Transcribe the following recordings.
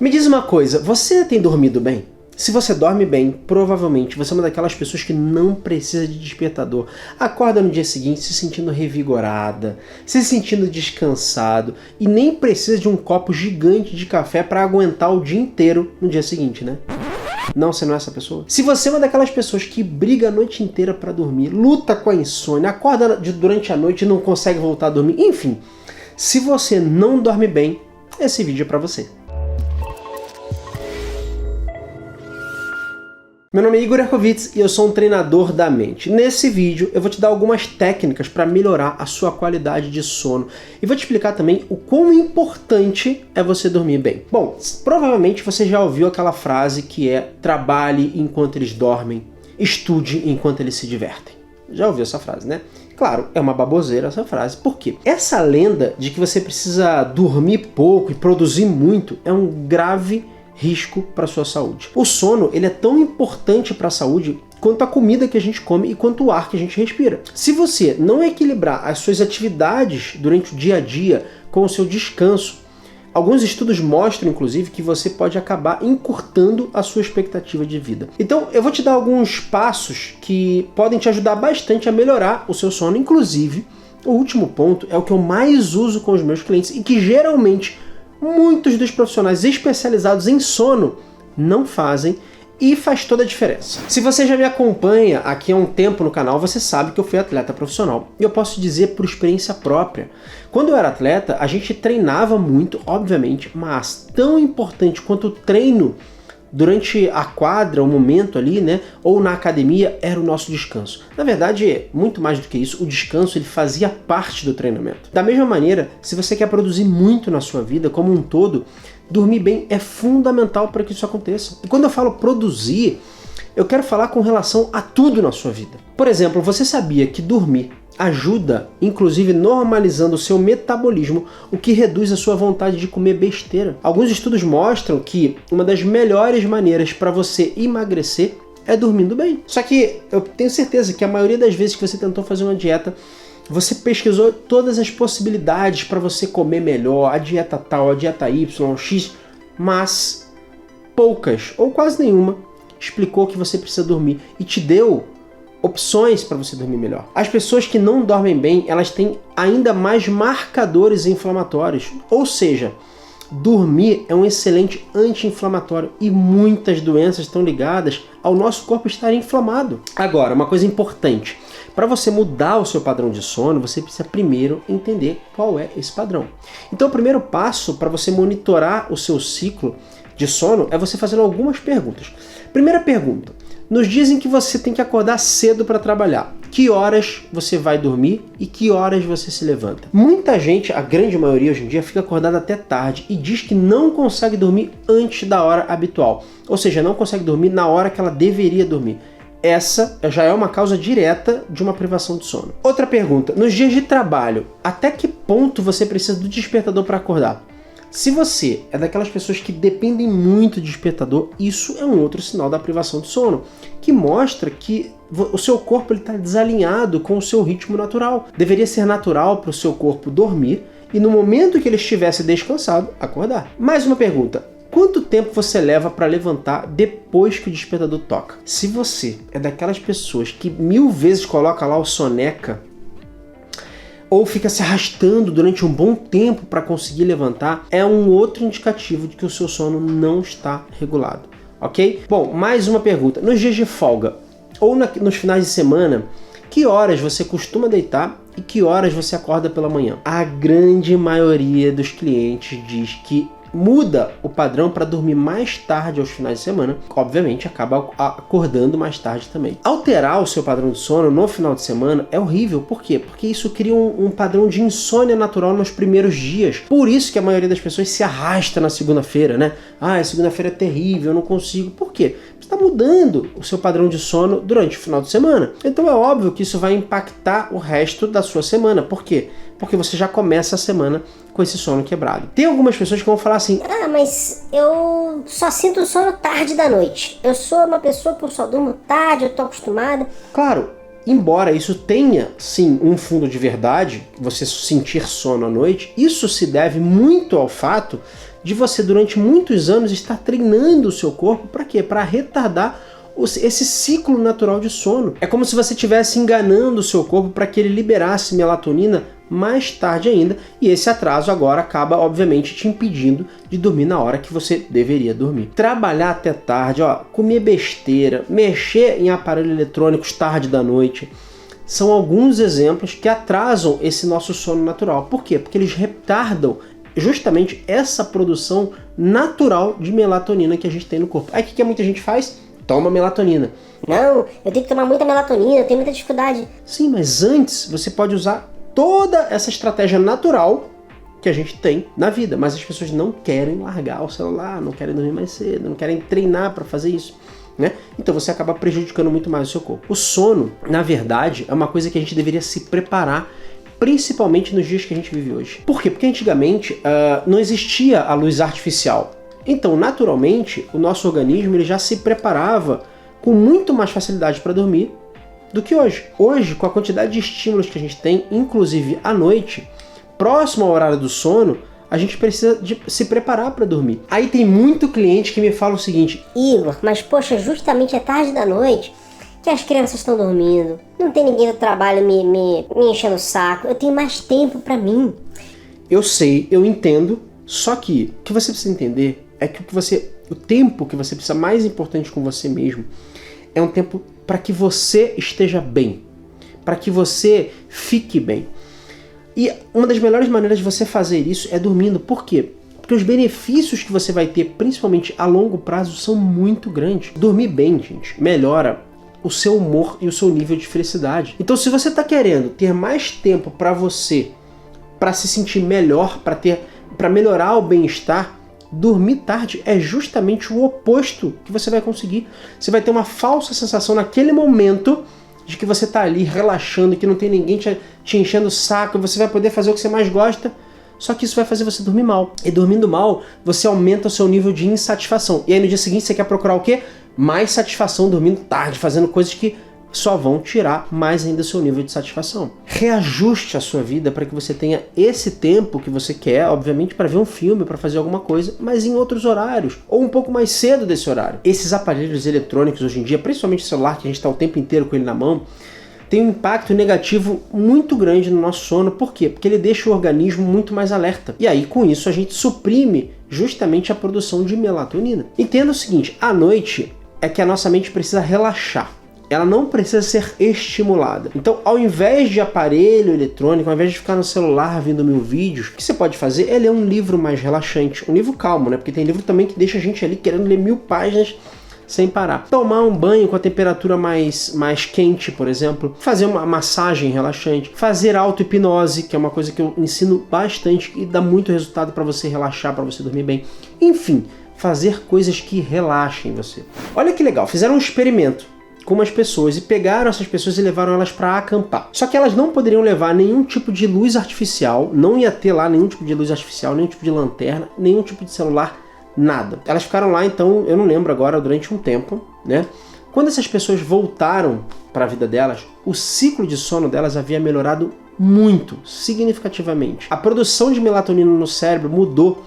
Me diz uma coisa, você tem dormido bem? Se você dorme bem, provavelmente você é uma daquelas pessoas que não precisa de despertador. Acorda no dia seguinte se sentindo revigorada, se sentindo descansado e nem precisa de um copo gigante de café para aguentar o dia inteiro no dia seguinte, né? Não, você não é essa pessoa? Se você é uma daquelas pessoas que briga a noite inteira para dormir, luta com a insônia, acorda durante a noite e não consegue voltar a dormir, enfim, se você não dorme bem, esse vídeo é para você. Meu nome é Igor Ercovitz e eu sou um treinador da mente. Nesse vídeo eu vou te dar algumas técnicas para melhorar a sua qualidade de sono e vou te explicar também o quão importante é você dormir bem. Bom, provavelmente você já ouviu aquela frase que é trabalhe enquanto eles dormem, estude enquanto eles se divertem. Já ouviu essa frase, né? Claro, é uma baboseira essa frase. Por quê? Essa lenda de que você precisa dormir pouco e produzir muito é um grave risco para a sua saúde. O sono ele é tão importante para a saúde quanto a comida que a gente come e quanto o ar que a gente respira. Se você não equilibrar as suas atividades durante o dia a dia com o seu descanso, alguns estudos mostram, inclusive, que você pode acabar encurtando a sua expectativa de vida. Então, eu vou te dar alguns passos que podem te ajudar bastante a melhorar o seu sono. Inclusive, o último ponto é o que eu mais uso com os meus clientes e que geralmente muitos dos profissionais especializados em sono não fazem e faz toda a diferença. Se você já me acompanha aqui há um tempo no canal, você sabe que eu fui atleta profissional. E eu posso dizer por experiência própria. Quando eu era atleta, a gente treinava muito, obviamente, mas tão importante quanto o treino durante a quadra, o momento ali, né, ou na academia, era o nosso descanso. Na verdade, muito mais do que isso, o descanso ele fazia parte do treinamento. Da mesma maneira, se você quer produzir muito na sua vida, como um todo, dormir bem é fundamental para que isso aconteça. E quando eu falo produzir, eu quero falar com relação a tudo na sua vida. Por exemplo, você sabia que dormir ajuda, inclusive normalizando o seu metabolismo, o que reduz a sua vontade de comer besteira. Alguns estudos mostram que uma das melhores maneiras para você emagrecer é dormindo bem. Só que eu tenho certeza que a maioria das vezes que você tentou fazer uma dieta, você pesquisou todas as possibilidades para você comer melhor, a dieta tal, a dieta Y, X, mas poucas, ou quase nenhuma, explicou que você precisa dormir e te deu opções para você dormir melhor. As pessoas que não dormem bem, elas têm ainda mais marcadores inflamatórios. Ou seja, dormir é um excelente anti-inflamatório e muitas doenças estão ligadas ao nosso corpo estar inflamado. Agora, uma coisa importante. Para você mudar o seu padrão de sono, você precisa primeiro entender qual é esse padrão. Então, o primeiro passo para você monitorar o seu ciclo de sono é você fazer algumas perguntas. Primeira pergunta. Nos dias em que você tem que acordar cedo para trabalhar, que horas você vai dormir e que horas você se levanta? Muita gente, a grande maioria hoje em dia, fica acordada até tarde e diz que não consegue dormir antes da hora habitual. Ou seja, não consegue dormir na hora que ela deveria dormir. Essa já é uma causa direta de uma privação de sono. Outra pergunta, nos dias de trabalho, até que ponto você precisa do despertador para acordar? Se você é daquelas pessoas que dependem muito de despertador, isso é um outro sinal da privação de sono, que mostra que o seu corpo está desalinhado com o seu ritmo natural. Deveria ser natural para o seu corpo dormir e no momento que ele estivesse descansado, acordar. Mais uma pergunta. Quanto tempo você leva para levantar depois que o despertador toca? Se você é daquelas pessoas que 1000 vezes coloca lá o soneca, ou fica se arrastando durante um bom tempo para conseguir levantar, é um outro indicativo de que o seu sono não está regulado, ok? Bom, mais uma pergunta. Nos dias de folga ou nos finais de semana, que horas você costuma deitar e que horas você acorda pela manhã? A grande maioria dos clientes diz que muda o padrão para dormir mais tarde aos finais de semana, obviamente acaba acordando mais tarde também. Alterar o seu padrão de sono no final de semana é horrível, por quê? Porque isso cria um padrão de insônia natural nos primeiros dias. Por isso que a maioria das pessoas se arrasta na segunda-feira, né? Ah, segunda-feira é terrível, eu não consigo. Por quê? Você está mudando o seu padrão de sono durante o final de semana. Então é óbvio que isso vai impactar o resto da sua semana. Por quê? Porque você já começa a semana com esse sono quebrado. Tem algumas pessoas que vão falar assim: ah, mas eu só sinto sono tarde da noite. Eu sou uma pessoa que eu só durmo tarde, eu tô acostumada. Claro, embora isso tenha, sim, um fundo de verdade, você sentir sono à noite, isso se deve muito ao fato de você durante muitos anos estar treinando o seu corpo para quê? Para retardar esse ciclo natural de sono. É como se você estivesse enganando o seu corpo para que ele liberasse melatonina mais tarde ainda, e esse atraso agora acaba, obviamente, te impedindo de dormir na hora que você deveria dormir. Trabalhar até tarde, comer besteira, mexer em aparelhos eletrônicos tarde da noite, são alguns exemplos que atrasam esse nosso sono natural. Por quê? Porque eles retardam justamente essa produção natural de melatonina que a gente tem no corpo. Aí o que muita gente faz? Toma melatonina. Não, eu tenho que tomar muita melatonina, eu tenho muita dificuldade. Sim, mas antes você pode usar toda essa estratégia natural que a gente tem na vida, mas as pessoas não querem largar o celular, não querem dormir mais cedo, não querem treinar para fazer isso, né? Então você acaba prejudicando muito mais o seu corpo. O sono, na verdade, é uma coisa que a gente deveria se preparar, principalmente nos dias que a gente vive hoje. Por quê? Porque antigamente não existia a luz artificial. Então, naturalmente, o nosso organismo ele já se preparava com muito mais facilidade para dormir do que hoje. Hoje, com a quantidade de estímulos que a gente tem, inclusive à noite, próximo ao horário do sono, a gente precisa de se preparar para dormir. Aí tem muito cliente que me fala o seguinte: Igor, mas poxa, justamente é tarde da noite que as crianças estão dormindo, não tem ninguém do trabalho me enchendo o saco, eu tenho mais tempo para mim. Eu sei, eu entendo, só que o que você precisa entender é que o tempo que você precisa mais importante com você mesmo é um tempo para que você esteja bem, para que você fique bem. E uma das melhores maneiras de você fazer isso é dormindo. Por quê? Porque os benefícios que você vai ter, principalmente a longo prazo, são muito grandes. Dormir bem, gente, melhora o seu humor e o seu nível de felicidade. Então, se você está querendo ter mais tempo para você, para se sentir melhor, para melhorar o bem-estar, dormir tarde é justamente o oposto que você vai conseguir. Você vai ter uma falsa sensação naquele momento de que você está ali relaxando, que não tem ninguém te enchendo o saco, você vai poder fazer o que você mais gosta, só que isso vai fazer você dormir mal. E dormindo mal, você aumenta o seu nível de insatisfação. E aí no dia seguinte você quer procurar o quê? Mais satisfação dormindo tarde, fazendo coisas que só vão tirar mais ainda o seu nível de satisfação. Reajuste a sua vida para que você tenha esse tempo que você quer, obviamente, para ver um filme, para fazer alguma coisa, mas em outros horários, ou um pouco mais cedo desse horário. Esses aparelhos eletrônicos hoje em dia, principalmente o celular, que a gente está o tempo inteiro com ele na mão, tem um impacto negativo muito grande no nosso sono. Por quê? Porque ele deixa o organismo muito mais alerta. E aí, com isso, a gente suprime justamente a produção de melatonina. Entenda o seguinte, à noite é que a nossa mente precisa relaxar. Ela não precisa ser estimulada. Então, ao invés de aparelho eletrônico, ao invés de ficar no celular vendo 1000 vídeos, o que você pode fazer é ler um livro mais relaxante. Um livro calmo, né? Porque tem livro também que deixa a gente ali querendo ler 1000 páginas sem parar. Tomar um banho com a temperatura mais quente, por exemplo. Fazer uma massagem relaxante. Fazer auto-hipnose, que é uma coisa que eu ensino bastante e dá muito resultado para você relaxar, para você dormir bem. Enfim, fazer coisas que relaxem você. Olha que legal, fizeram um experimento com umas pessoas e pegaram essas pessoas e levaram elas para acampar. Só que elas não poderiam levar nenhum tipo de luz artificial, não ia ter lá nenhum tipo de luz artificial, nenhum tipo de lanterna, nenhum tipo de celular, nada. Elas ficaram lá, então, eu não lembro agora, durante um tempo, né? Quando essas pessoas voltaram para a vida delas, o ciclo de sono delas havia melhorado muito, significativamente. A produção de melatonina no cérebro mudou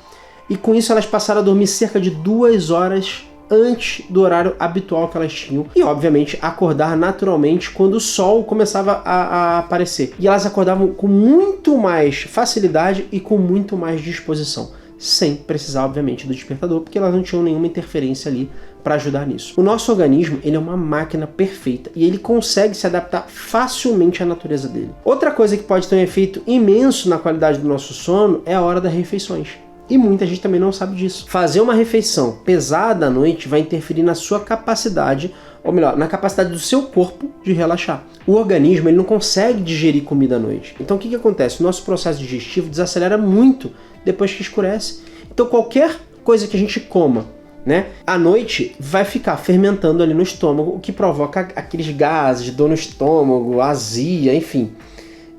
e com isso elas passaram a dormir cerca de 2 horas antes do horário habitual que elas tinham e, obviamente, acordar naturalmente quando o sol começava a aparecer. E elas acordavam com muito mais facilidade e com muito mais disposição, sem precisar, obviamente, do despertador, porque elas não tinham nenhuma interferência ali para ajudar nisso. O nosso organismo, ele é uma máquina perfeita e ele consegue se adaptar facilmente à natureza dele. Outra coisa que pode ter um efeito imenso na qualidade do nosso sono é a hora das refeições. E muita gente também não sabe disso. Fazer uma refeição pesada à noite vai interferir na sua capacidade, ou melhor, na capacidade do seu corpo de relaxar. O organismo ele não consegue digerir comida à noite. Então o que acontece? O nosso processo digestivo desacelera muito depois que escurece. Então qualquer coisa que a gente coma, né, à noite vai ficar fermentando ali no estômago, o que provoca aqueles gases, dor no estômago, azia, enfim.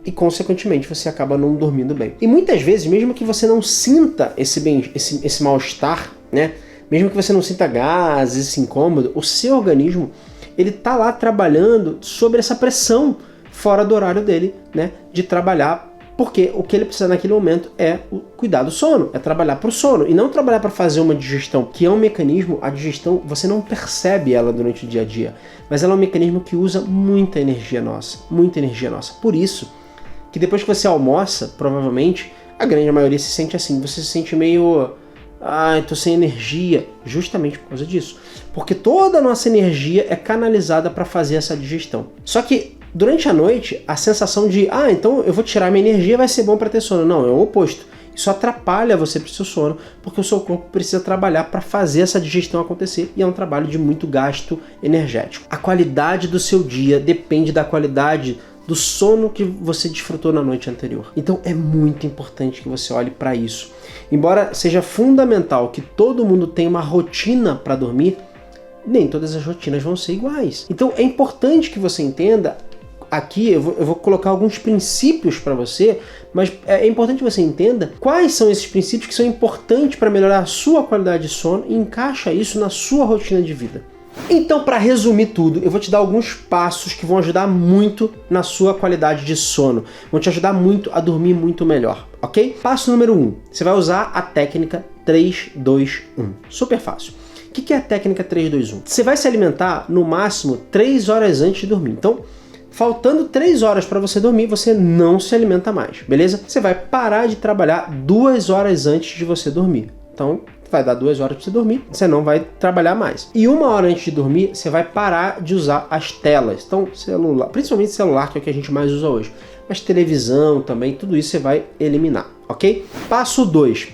E, consequentemente, você acaba não dormindo bem. E muitas vezes, mesmo que você não sinta esse mal-estar, né? Mesmo que você não sinta gases, esse incômodo, o seu organismo, ele tá lá trabalhando sobre essa pressão fora do horário dele, né? De trabalhar Porque o que ele precisa naquele momento é cuidar do sono, é trabalhar para o sono, e não trabalhar para fazer uma digestão, que é um mecanismo, a digestão, você não percebe ela durante o dia a dia, mas ela é um mecanismo que usa muita energia nossa, muita energia nossa. Por isso, que depois que você almoça, provavelmente, a grande maioria se sente assim, você se sente meio... tô sem energia, justamente por causa disso. Porque toda a nossa energia é canalizada para fazer essa digestão. Só que durante a noite, a sensação de, então eu vou tirar minha energia, vai ser bom para ter sono. Não, é o oposto. Isso atrapalha você para o seu sono, porque o seu corpo precisa trabalhar para fazer essa digestão acontecer, e é um trabalho de muito gasto energético. A qualidade do seu dia depende da qualidade do sono que você desfrutou na noite anterior. Então é muito importante que você olhe para isso. Embora seja fundamental que todo mundo tenha uma rotina para dormir, nem todas as rotinas vão ser iguais. Então é importante que você entenda. Aqui eu vou colocar alguns princípios para você, mas é importante que você entenda quais são esses princípios que são importantes para melhorar a sua qualidade de sono e encaixa isso na sua rotina de vida. Então, para resumir tudo, eu vou te dar alguns passos que vão ajudar muito na sua qualidade de sono. Vão te ajudar muito a dormir muito melhor, ok? Passo número 1. Você vai usar a técnica 3-2-1. Super fácil. O que é a técnica 3-2-1? Você vai se alimentar no máximo 3 horas antes de dormir. Então, faltando 3 horas para você dormir, você não se alimenta mais, beleza? Você vai parar de trabalhar 2 horas antes de você dormir. Então, vai dar 2 horas para você dormir, você não vai trabalhar mais. E 1 hora antes de dormir, você vai parar de usar as telas. Então, celular, principalmente celular, que é o que a gente mais usa hoje. Mas televisão também, tudo isso você vai eliminar, ok? Passo 2.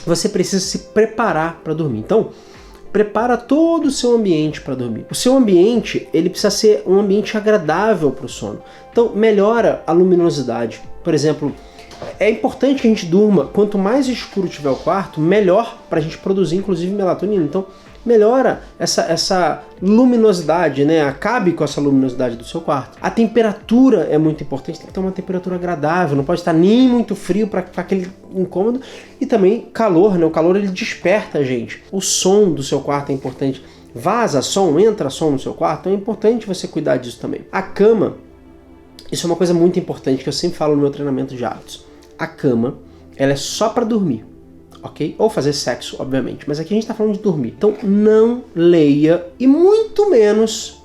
Você precisa se preparar para dormir. Então, prepara todo o seu ambiente para dormir. O seu ambiente, ele precisa ser um ambiente agradável para o sono. Então, melhora a luminosidade. Por exemplo, é importante que a gente durma, quanto mais escuro tiver o quarto, melhor para a gente produzir, inclusive, melatonina. Então, melhora essa luminosidade, né? Acabe com essa luminosidade do seu quarto. A temperatura é muito importante, tem que ter uma temperatura agradável, não pode estar nem muito frio para aquele incômodo, e também calor, né? O calor, ele desperta a gente. O som do seu quarto é importante. Vaza som, entra som no seu quarto, então é importante você cuidar disso também. A cama, isso é uma coisa muito importante que eu sempre falo no meu treinamento de hábitos. A cama, ela é só para dormir. Ok? Ou fazer sexo, obviamente. Mas aqui a gente está falando de dormir. Então não leia e muito menos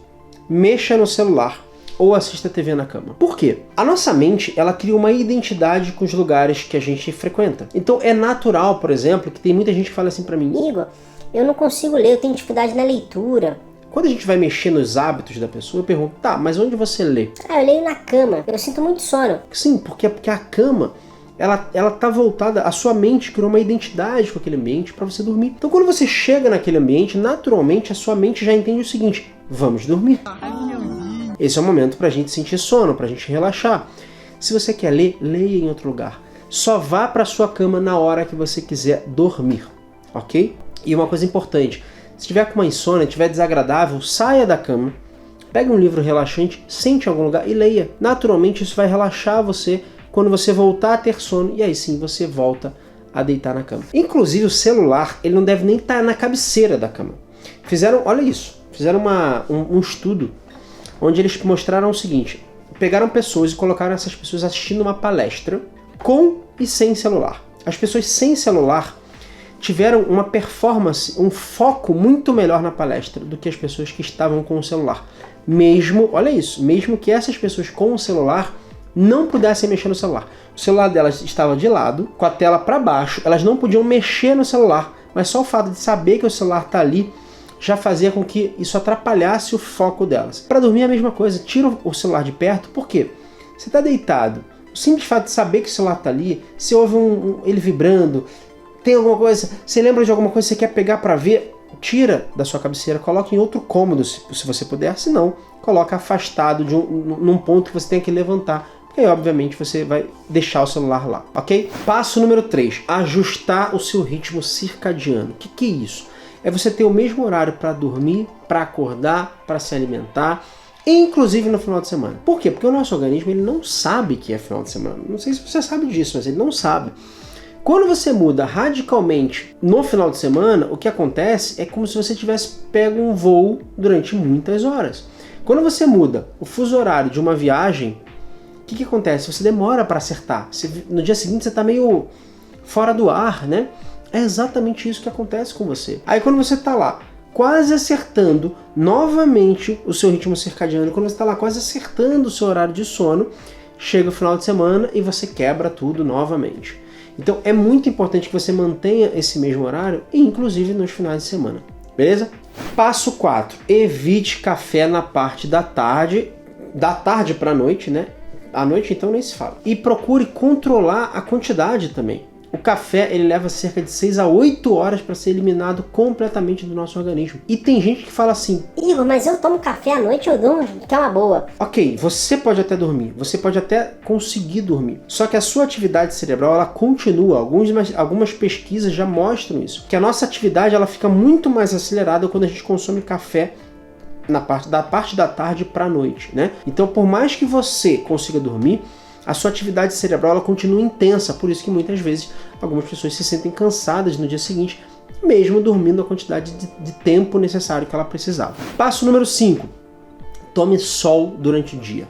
mexa no celular ou assista TV na cama. Por quê? A nossa mente, ela cria uma identidade com os lugares que a gente frequenta. Então é natural, por exemplo, que tem muita gente que fala assim para mim: Igor, eu não consigo ler, eu tenho dificuldade na leitura. Quando a gente vai mexer nos hábitos da pessoa, eu pergunto: tá, mas onde você lê? Eu leio na cama, eu sinto muito sono. Sim, porque a cama... Ela tá voltada, a sua mente criou uma identidade com aquele ambiente para você dormir. Então quando você chega naquele ambiente, naturalmente a sua mente já entende o seguinte: vamos dormir. Esse é o momento pra gente sentir sono, pra gente relaxar. Se você quer ler, leia em outro lugar. Só vá pra sua cama na hora que você quiser dormir, ok? E uma coisa importante, se tiver com uma insônia, tiver desagradável, saia da cama, pegue um livro relaxante, sente em algum lugar e leia. Naturalmente isso vai relaxar você quando você voltar a ter sono, e aí sim você volta a deitar na cama. Inclusive o celular, ele não deve nem estar na cabeceira da cama. Olha isso, fizeram um estudo onde eles mostraram o seguinte: pegaram pessoas e colocaram essas pessoas assistindo uma palestra com e sem celular. As pessoas sem celular tiveram uma performance, um foco muito melhor na palestra do que as pessoas que estavam com o celular. Olha isso, mesmo que essas pessoas com o celular não pudessem mexer no celular. O celular delas estava de lado, com a tela para baixo, elas não podiam mexer no celular, mas só o fato de saber que o celular está ali já fazia com que isso atrapalhasse o foco delas. Para dormir é a mesma coisa, tira o celular de perto, por quê? Você está deitado, o simples fato de saber que o celular está ali, você ouve ele vibrando, tem alguma coisa, você lembra de alguma coisa que você quer pegar para ver, tira da sua cabeceira, coloca em outro cômodo se você puder, se não, coloca afastado num ponto que você tem que levantar. Porque aí, obviamente, você vai deixar o celular lá, ok? Passo número 3, ajustar o seu ritmo circadiano. O que é isso? É você ter o mesmo horário para dormir, para acordar, para se alimentar, inclusive no final de semana. Por quê? Porque o nosso organismo, ele não sabe que é final de semana. Não sei se você sabe disso, mas ele não sabe. Quando você muda radicalmente no final de semana, o que acontece é como se você tivesse pego um voo durante muitas horas. Quando você muda o fuso horário de uma viagem, que acontece? Você demora para acertar. No dia seguinte você tá meio fora do ar, né? É exatamente isso que acontece com você. Aí quando você tá lá, quase acertando novamente o seu ritmo circadiano, quando você tá lá quase acertando o seu horário de sono, chega o final de semana e você quebra tudo novamente. Então é muito importante que você mantenha esse mesmo horário, inclusive nos finais de semana, beleza? Passo 4, evite café na parte da tarde para a noite, né? À noite então nem se fala. E procure controlar a quantidade também. O café ele leva cerca de 6 a 8 horas para ser eliminado completamente do nosso organismo. E tem gente que fala assim: Igor, mas eu tomo café à noite, eu durmo, que é uma boa. Ok, você pode até dormir, você pode até conseguir dormir. Só que a sua atividade cerebral ela continua. Algumas pesquisas já mostram isso. Que a nossa atividade ela fica muito mais acelerada quando a gente consome café da parte da tarde para a noite, né? Então, por mais que você consiga dormir, a sua atividade cerebral ela continua intensa, por isso que muitas vezes algumas pessoas se sentem cansadas no dia seguinte, mesmo dormindo a quantidade de tempo necessário que ela precisava. Passo número 5. Tome sol durante o dia.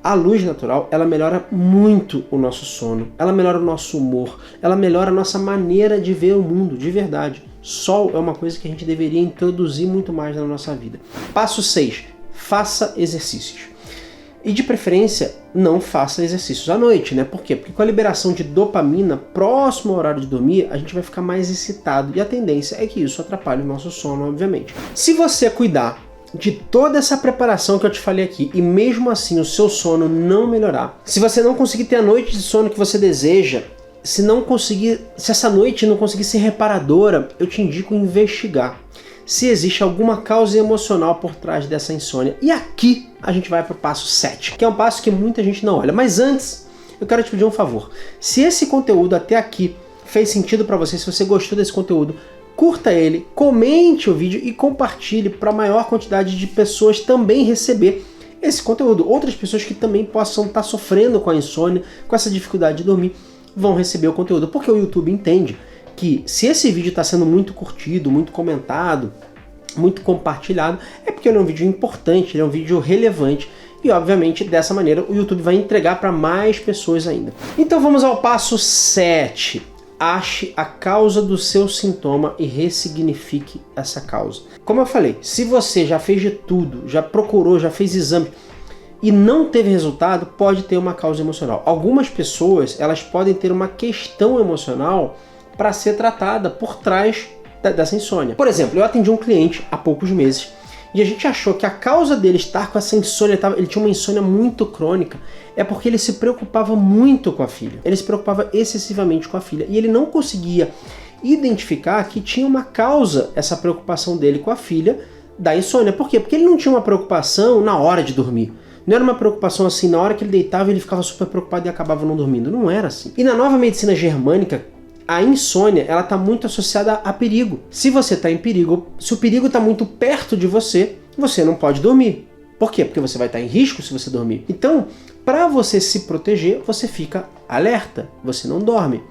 A luz natural, ela melhora muito o nosso sono, ela melhora o nosso humor, ela melhora a nossa maneira de ver o mundo, de verdade. Sol é uma coisa que a gente deveria introduzir muito mais na nossa vida. Passo 6. Faça exercícios. E de preferência, não faça exercícios à noite, né? Por quê? Porque com a liberação de dopamina próximo ao horário de dormir, a gente vai ficar mais excitado e a tendência é que isso atrapalhe o nosso sono, obviamente. Se você cuidar de toda essa preparação que eu te falei aqui e mesmo assim o seu sono não melhorar, se você não conseguir ter a noite de sono que você deseja, se essa noite não conseguir ser reparadora, eu te indico investigar se existe alguma causa emocional por trás dessa insônia. E aqui a gente vai para o passo 7, que é um passo que muita gente não olha. Mas antes, eu quero te pedir um favor. Se esse conteúdo até aqui fez sentido para você, se você gostou desse conteúdo, curta ele, comente o vídeo e compartilhe para a maior quantidade de pessoas também receber esse conteúdo. Outras pessoas que também possam estar sofrendo com a insônia, com essa dificuldade de dormir, vão receber o conteúdo, porque o YouTube entende que se esse vídeo está sendo muito curtido, muito comentado, muito compartilhado, é porque ele é um vídeo importante, ele é um vídeo relevante e obviamente dessa maneira o YouTube vai entregar para mais pessoas ainda. Então vamos ao passo 7. Ache a causa do seu sintoma e ressignifique essa causa. Como eu falei, se você já fez de tudo, já procurou, já fez exame e não teve resultado, pode ter uma causa emocional. Algumas pessoas elas podem ter uma questão emocional para ser tratada por trás dessa insônia. Por exemplo, eu atendi um cliente há poucos meses e a gente achou que a causa dele estar com essa insônia, ele tinha uma insônia muito crônica, é porque ele se preocupava muito com a filha. Ele se preocupava excessivamente com a filha e ele não conseguia identificar que tinha uma causa essa preocupação dele com a filha da insônia. Por quê? Porque ele não tinha uma preocupação na hora de dormir. Não era uma preocupação assim, na hora que ele deitava ele ficava super preocupado e acabava não dormindo. Não era assim. E na nova medicina germânica, a insônia ela está muito associada a perigo. Se você está em perigo, se o perigo está muito perto de você, você não pode dormir. Por quê? Porque você vai estar em risco se você dormir. Então, para você se proteger, você fica alerta, você não dorme.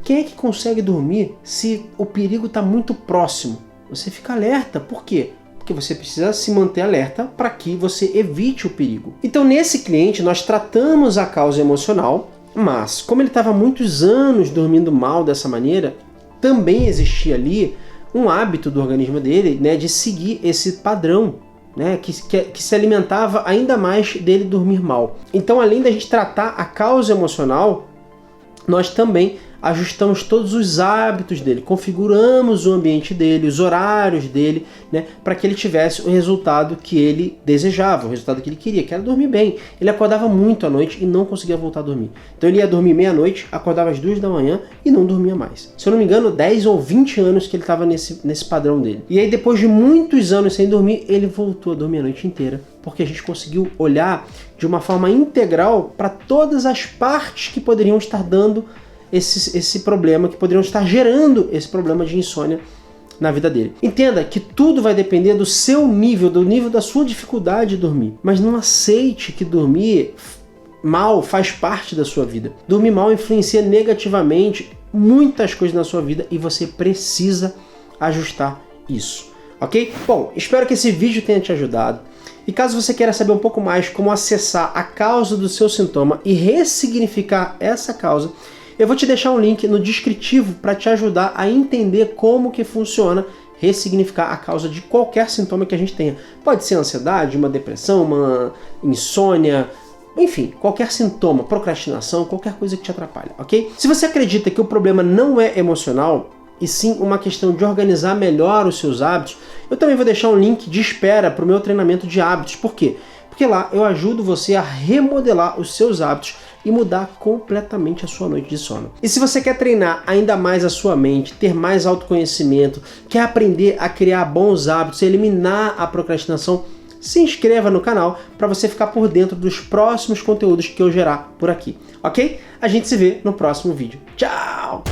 Quem é que consegue dormir se o perigo está muito próximo? Você fica alerta. Por quê? Porque você precisa se manter alerta para que você evite o perigo. Então, nesse cliente, nós tratamos a causa emocional, mas como ele estava muitos anos dormindo mal dessa maneira, também existia ali um hábito do organismo dele, né, de seguir esse padrão, né, que se alimentava ainda mais dele dormir mal. Então, além da gente tratar a causa emocional, nós também ajustamos todos os hábitos dele, configuramos o ambiente dele, os horários dele, né, para que ele tivesse o resultado que ele desejava, o resultado que ele queria, que era dormir bem. Ele acordava muito à noite e não conseguia voltar a dormir. Então ele ia dormir meia-noite, acordava às 2 da manhã e não dormia mais. Se eu não me engano, 10 ou 20 anos que ele estava nesse padrão dele. E aí depois de muitos anos sem dormir, ele voltou a dormir a noite inteira, porque a gente conseguiu olhar de uma forma integral para todas as partes que poderiam estar dando esse problema, que poderiam estar gerando esse problema de insônia na vida dele. Entenda que tudo vai depender do seu nível, do nível da sua dificuldade de dormir. Mas não aceite que dormir mal faz parte da sua vida. Dormir mal influencia negativamente muitas coisas na sua vida e você precisa ajustar isso. ok? Bom, espero que esse vídeo tenha te ajudado. E caso você queira saber um pouco mais como acessar a causa do seu sintoma e ressignificar essa causa, eu vou te deixar um link no descritivo para te ajudar a entender como que funciona ressignificar a causa de qualquer sintoma que a gente tenha. Pode ser ansiedade, uma depressão, uma insônia, enfim, qualquer sintoma, procrastinação, qualquer coisa que te atrapalha, ok? Se você acredita que o problema não é emocional, e sim uma questão de organizar melhor os seus hábitos, eu também vou deixar um link de espera para o meu treinamento de hábitos. Por quê? Porque lá eu ajudo você a remodelar os seus hábitos e mudar completamente a sua noite de sono. E se você quer treinar ainda mais a sua mente, ter mais autoconhecimento, quer aprender a criar bons hábitos, eliminar a procrastinação, se inscreva no canal para você ficar por dentro dos próximos conteúdos que eu gerar por aqui, ok? A gente se vê no próximo vídeo. Tchau!